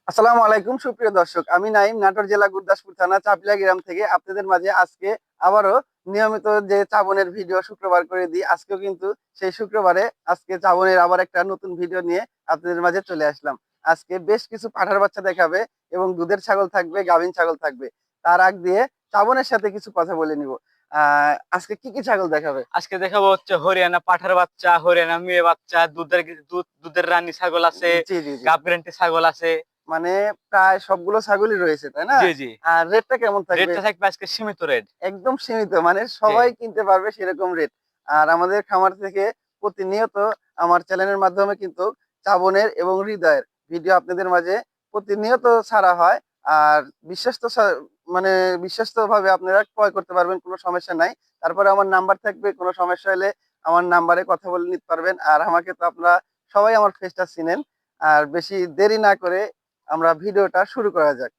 আসসালামু আলাইকুম সুপ্রিয় দর্শক, আমি নাইম, নাটোর জেলা গুরদাসপুর থানা চাপিলা গ্রাম থেকে আপনাদের মাঝে আজকে আবারও নিয়মিত যে চাবনের ভিডিও শুক্রবার করে দিই, আজকেও কিন্তু সেই শুক্রবারে আজকে চাবনের আবার একটা নতুন ভিডিও নিয়ে আপনাদের মাঝে চলে আসলাম। আজকে বেশ কিছু পাঠার বাচ্চা দেখাবে এবং দুধের ছাগল থাকবে, গাভীন ছাগল থাকবে। তার আগ দিয়ে চাবনের সাথে কিছু কথা বলে নিব। আজকে কি কি ছাগল দেখাবে? আজকে দেখাবো হচ্ছে হরিয়ানা পাঠার বাচ্চা, হরিয়ানা মেয়ে বাচ্চা, দুধের রানী ছাগল আছে, জি জি জি। গাব গ্যারান্টি ছাগল আছে। মানে প্রায় সবগুলো ছাগলই রয়েছে, তাই না? জি জি। আর রেটটা কেমন থাকবে? রেটটা থাকবে আজকে সীমিত রেট। একদম সীমিত, মানে জি। সবাই কিনতে পারবে সেরকম রেট। আর আমাদের খামার থেকে প্রতিনিয়ত আমার চ্যানেলের মাধ্যমে কিন্তু চাবনের এবং হৃদয়ের ভিডিও আপনাদের মাঝে প্রতিনিয়ত ছাড়া হয়। আর বিশ্বস্ত মানে বিশ্বস্ত ভাবে আপনারা ক্রয় করতে পারবেন, কোনো সমস্যা নাই। তারপরে আমার নাম্বার থাকবে, কোনো সমস্যা হলে আমার নাম্বারে কথা বলে নিতে পারবেন। আর আমাকে তো আপনারা সবাই আমার ফেসটা চিনেন। আর বেশি দেরি না করে আমরা ভিডিওটা শুরু করা যাক।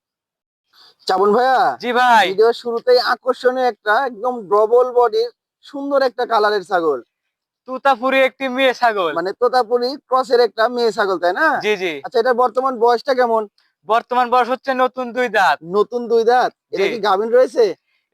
চাবন ভাইয়া, জি ভাই। ভিডিও শুরুতেই আকর্ষণীয় একটা একদম ডবল বডির সুন্দর একটা কালারের ছাগল, তুতাপুরি একটি মেয়ে ছাগল। মানে তোতাপুরি ক্রসের একটা মেয়ে ছাগল, তাই না? জি জি। আচ্ছা, এটা বর্তমান বয়সটা কেমন? বর্তমান বয়স হচ্ছে নতুন 2 দাঁত। নতুন দুই দাঁত। জি। এটা কি গাভিন রয়েছে?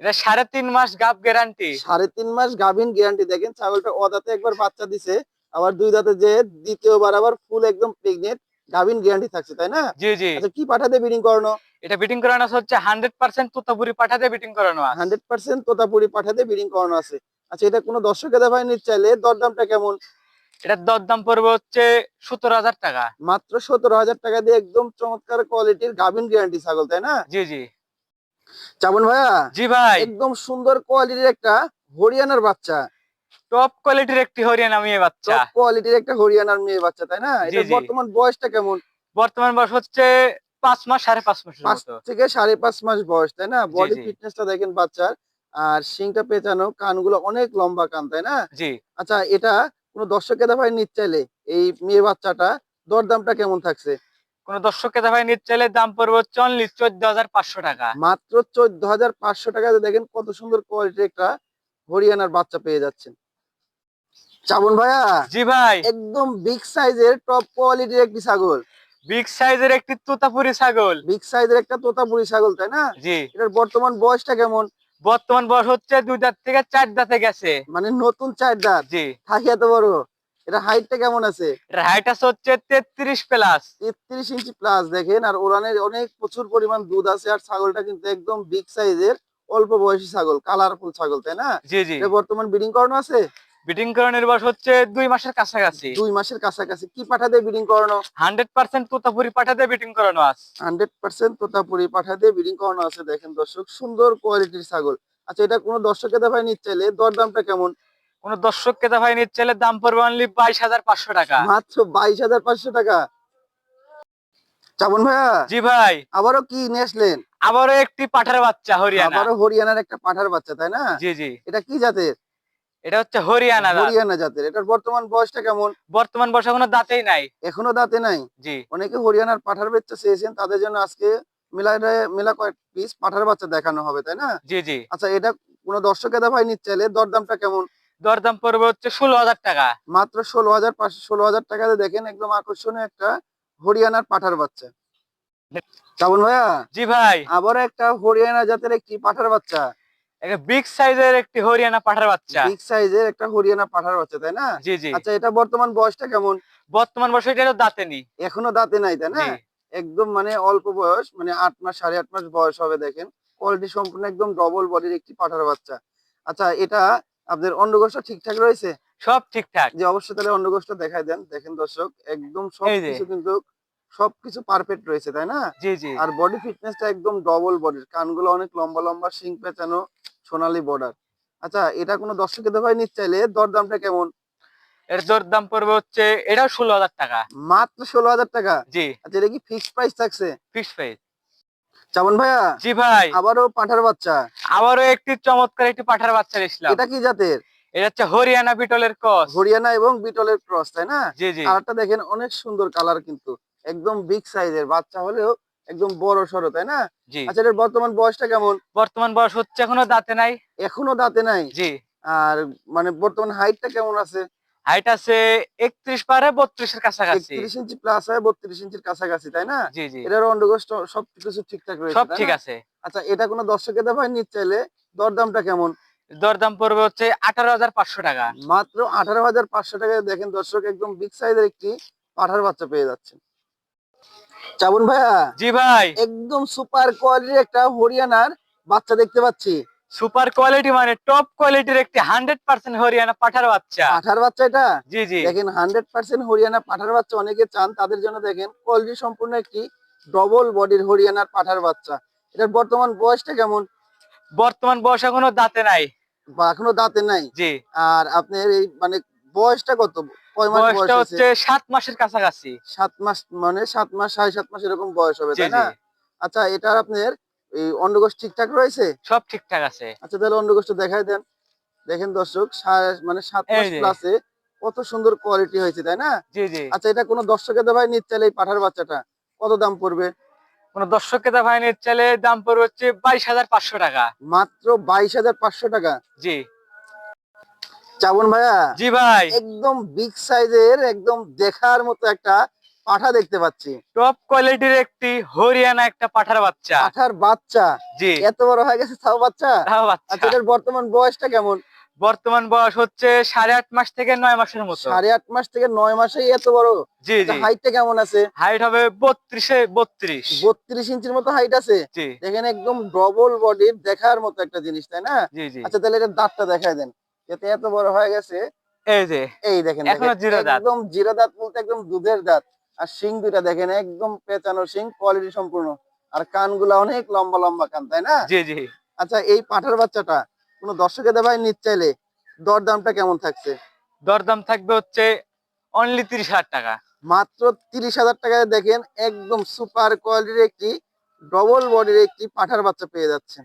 এটা 3.5 মাস গাব গ্যারান্টি। 3.5 মাস গাভিন গ্যারান্টি। দেখেন ছাগলটা অদাঁতে একবার বাচ্চা দিছে, আবার দুই দাঁতে যে দ্বিতীয়বার আবার ফুল একদম প্রেগনেন্ট, গাভিন গ্যারান্টি থাকছে, তাই না? জি জি। আচ্ছা, কি পাঠাতে ব্রিডিং করানো? এটা বিটিং করানো হচ্ছে 100% তুতাপুরি পাঠাতে বিটিং করানো আছে। 100% তোতাপুরি পাঠাতে ব্রিডিং করানো আছে। আচ্ছা, এটা কোনো দর্শকে দেখায় নিতে চাইলে দরদামটা কেমন? এটার দরদাম পড়বে হচ্ছে 17,000 টাকা। মাত্র 17,000 টাকা দিয়ে একদম চমৎকার কোয়ালিটির গাভিন গ্যারান্টি ছাগল, তাই না? জি জি। চাবন ভাইয়া, জি ভাই। একদম সুন্দর কোয়ালিটির একটা হরিয়ানার বাচ্চা, টপ কোয়ালিটির একটি হরিয়ানা মেয়ে বাচ্চা। টপ কোয়ালিটির একটা হরিয়ানার মেয়ে বাচ্চা, তাই না? জি এটার জি। বর্তমান বয়সটা কেমন? বর্তমান বয়স হচ্ছে 5 মাস, 5.5 মাসের 5 মতো। থেকে 5.5 মাস বয়স, তাই না? জি বডি জি। ফিটনেসটা দেখেন বাচ্চার। আর শিংটা পেঁচানো, কানগুলো অনেক লম্বা কান, তাই না? জি। আচ্ছা, এটা কোনো দর্শকে দেখায় নিতে চাইলে এই মেয়ে বাচ্চাটা দরদামটা কেমন থাকছে? কোন দর্শককে ভাই নিতে চাইলে দাম পড়বে হচ্ছে অনলি 14,500 টাকা। মাত্র 14,500 টাকাতে দেখেন কত সুন্দর কোয়ালিটির একটা হরিয়ানার বাচ্চা পেয়ে যাচ্ছেন। চাবন ভাইয়া, জি ভাই। একদম বিগ সাইজের টপ কোয়ালিটির একটি ছাগল, বিগ সাইজের একটি তোতাপুরি ছাগল। বিগ সাইজের একটা তোতাপুরি ছাগল, তাই না? জি। এটার বর্তমান বয়সটা কেমন? বর্তমান বয়স হচ্ছে 2 দাঁত থেকে 4 দাঁতে গেছে। মানে নতুন 4 দাঁত, জি। থাকে এত বড়। এটা হাইটটা কেমন আছে? এর হাইট আছে হচ্ছে 33+। 33 ইঞ্চি প্লাস। দেখেন, আর ওরানের অনেক প্রচুর পরিমাণ দুধ আছে। আর ছাগলটা কিন্তু একদম বিগ সাইজের, অল্প বয়সী ছাগল, কালারফুল ছাগল, তাই না? জি জি। এটা বর্তমান ব্রিডিং করানো আছে? বিটিং করানোর বয়স হচ্ছে 2 মাসের কাছাকাছি। 2 মাসের কাছাকাছি। কি পাঠা দিয়ে ব্রিডিং করানো? 100% তোতাপুরি পাঠাতে বিটিং করানো আছে। 100% তোতাপুরি পাঠা দিয়ে ব্রিডিং করানো আছে। দেখেন দর্শক, সুন্দর কোয়ালিটির ছাগল। আচ্ছা, এটা কোনো দর্শকে দেখায় নিতে চাইলে দরদামটা কেমন? কোন দর্শককে ভাই নিতে চাইলে দাম পড়বে অনলি 22,500 টাকা। মাত্র 22,500 টাকা। চাবন ভাইয়া, জি ভাই। আবারও কি নিয়ে আসলেন? আবারও একটি পাঠার বাচ্চা হরিয়ানা। আবারও হরিয়ানার একটা পাঠার বাচ্চা, তাই না? জি জি। এটা কি জাতের? এটা হচ্ছে হরিয়ানা জাত। হরিয়ানা জাতের। এটার বর্তমান বয়সটা কেমন? বর্তমান বয়স এখনো দাঁতেই নাই। এখনো দাঁতে নাই। জি অনেকে হরিয়ানার পাঠার বাচ্চা চেয়েছেন, তাদের জন্য আজকে মেলা কয়েক পিস পাঠার বাচ্চা দেখানো হবে, তাই না? জি জি। আচ্ছা, এটা কোনো দর্শকে দেখায় নিতে চাইলে দরদামটা কেমন? দরদাম পড়বে হচ্ছে 16,000 টাকা। মাত্র 16,500 দেখেন একদম আকর্ষণীয় একটা হরিয়ানার পাঠার বাচ্চা। শ্রাবণ ভাইয়া, জি ভাই। আবারও একটা হরিয়ানা জাতের একটি পাঠার বাচ্চা, একটা বিগ সাইজের একটি হরিয়ানা পাঠার বাচ্চা। বিগ সাইজের একটা হরিয়ানা পাঠার বাচ্চা, তাই না? জি জি। আচ্ছা, এটা বর্তমান বয়সটা কেমন? বর্তমান বয়স এটা দাঁতে নি। এখনো দাঁতে নাই, তাই না? জি। একদম মানে অল্প বয়স, মানে 8 মাস, 8.5 মাস বয়স হবে। দেখেন কোয়ালিটি সম্পূর্ণ একদম ডবল বডির একটি পাঠার বাচ্চা। আচ্ছা, এটা আপনাদের অন্ডকোষটা ঠিকঠাক রয়েছে? সব ঠিকঠাক। যে অবশ্যই, তাহলে অন্ডকোষটা দেখাই দেন। দেখেন দর্শক, একদম এই যে। সবকিছু কিন্তু সবকিছু পারফেক্ট রয়েছে, তাই না? জি জি। আর বডি ফিটনেসটা একদম ডবল বডির, কানগুলো অনেক লম্বা লম্বা, শিং পেঁচানো, সোনালী বর্ডার। আচ্ছা, এটা কোনো দর্শকের দোকানে নিতে চাইলে দরদামটা কেমন? এর দরদাম পড়বে হচ্ছে এটাও 16,000 টাকা। মাত্র 16,000 টাকা। জি। আচ্ছা, এটা কি ফিক্সড প্রাইস থাকছে? Fix price. চামন ভাইয়া, জি ভাই। আবারও পাঠার বাচ্চা, আবারও একটি চমৎকার একটি পাঠার বাচ্চা ইসলাম। এটা কি জাতের? এটা হচ্ছে হরিয়ানা বিটলের ক্রস। হরিয়ানা এবং বিটলের ক্রস, তাই না? জি জি। কালারটা দেখেন অনেক সুন্দর কালার, কিন্তু একদম বিগ সাইজের বাচ্চা হলেও একদম বড় সড়ো, তাই না? জি। আচ্ছা, এর বর্তমান বয়সটা কেমন? বর্তমান বয়স হচ্ছে এখনো দাঁতে নাই। এখনো দাঁতে নাই। জি। আর মানে বর্তমান হাইটটা কেমন আছে? হাইট আছে 31 পারে 32 এর কাছাকাছি। 31 ইঞ্চি প্লাস হয়, 32 ইঞ্চির কাছাকাছি, তাই না? জি জি, এটার অন্ডকোষ সবকিছু ঠিকঠাক রয়েছে, সব তাই ঠিক না? আছে। আচ্ছা, এটা কোনো দর্শকের ভাই নিতে চাইলে দরদামটা কেমন? দরদাম পড়বে হচ্ছে 18,500 টাকা। মাত্র 18,500 টাকায় দেখেন দর্শক, একদম বিগ সাইজের একটি পাঠার বাচ্চা পেয়ে যাচ্ছেন। চাবুন ভাইয়া, জি ভাই, একদম সুপার কোয়ালিটির একটা হরিয়ানার বাচ্চা দেখতে পাচ্ছি। সুপার কোয়ালিটি মানে টপ কোয়ালিটির একটি 100% হরিয়ানা পাঠার বাচ্চা। পাঠার বাচ্চা এটা জি জি, দেখেন, 100% হরিয়ানা পাঠার বাচ্চা অনেকে চান, তাদের জন্য দেখেন কোয়ালিটি সম্পূর্ণ একটি ডবল বডির হরিয়ানার পাঠার বাচ্চা। এটার বর্তমান বয়সটা কেমন? বর্তমান বয়স এখনো দাঁতে নাই। বা এখনো দাঁতে নাই? জি, আর আপনার এই মানে বয়সটা কত, কয় মাস বয়স বয়সটা হয়েছে? হচ্ছে 7 মাসের কাছাকাছি। 7 মাস, মানে 7 মাস 7.5 মাস এরকম বয়স হবে, জি তাই জি, না? আচ্ছা, এটার আপনার এই অন্ডকোষ ঠিকঠাক রয়েছে? সব ঠিকঠাক আছে। আচ্ছা, তাহলে অন্ডকোষটা দেখাই দেন। দেখেন দর্শক, মানে 7 এই মাস যে, প্লাসে কত সুন্দর কোয়ালিটি হয়েছে, তাই না? জি জি, আচ্ছা, এটা কোনো দর্শকের ভাই নিতে চাইলে এই পাঠার বাচ্চাটা কত দাম পড়বে? কোন দর্শককে তা ভাই নিতে চাইলে দাম পড়বে হচ্ছে 22,500 টাকা। মাত্র 22,500 টাকা। জি চাবন ভাইয়া, জি ভাই, একদম বিগ সাইজের, একদম দেখার মতো একটা পাঠা দেখতে পাচ্ছি। টপ কোয়ালিটির একটি হরিয়ানা একটা পাঠার বাচ্চা। পাঠার বাচ্চা জি, এত বড় হয়ে গেছে, তাও বাচ্চা? তাও আচ্ছা, বাচ্চা। এটার বর্তমান বয়সটা কেমন? বর্তমান বয়স হচ্ছে 8.5 মাস থেকে 9 মাসের মতো। 8.5 মাস থেকে 9 মাসেই এত বড়? জি আচ্ছা, জি, হাইটটা কেমন আছে? হাইট হবে 32 32 ইঞ্চির মতো হাইট আছে। জি দেখেন, একদম ডবল বডির দেখার মতো একটা জিনিস, তাই না? জি জি, আচ্ছা, তাহলে এটার দাঁতটা দেখায় দেন, যাতে এত বড় হয়ে গেছে। এই যে এই দেখেন দেখেন, এখনো জিরো দাঁত। একদম জিরা দাঁত বলতে একদম দুধের দাঁত। আর শিং দুইটা দেখেন, একদম পেঁচানো শিং, কোয়ালিটি সম্পূর্ণ। আর কানগুলা অনেক লম্বা লম্বা কান, তাই না? জি জি, আচ্ছা, এই পাঠার বাচ্চাটা কোনো দর্শকের ভাই নিতে চাইলে দরদামটা কেমন থাকছে? দরদাম থাকবে হচ্ছে অনলি 30,000 টাকা। মাত্র 30,000 টাকায় দেখেন, একদম সুপার কোয়ালিটির একটি ডবল বডির একটি পাঠার বাচ্চা পেয়ে যাচ্ছেন।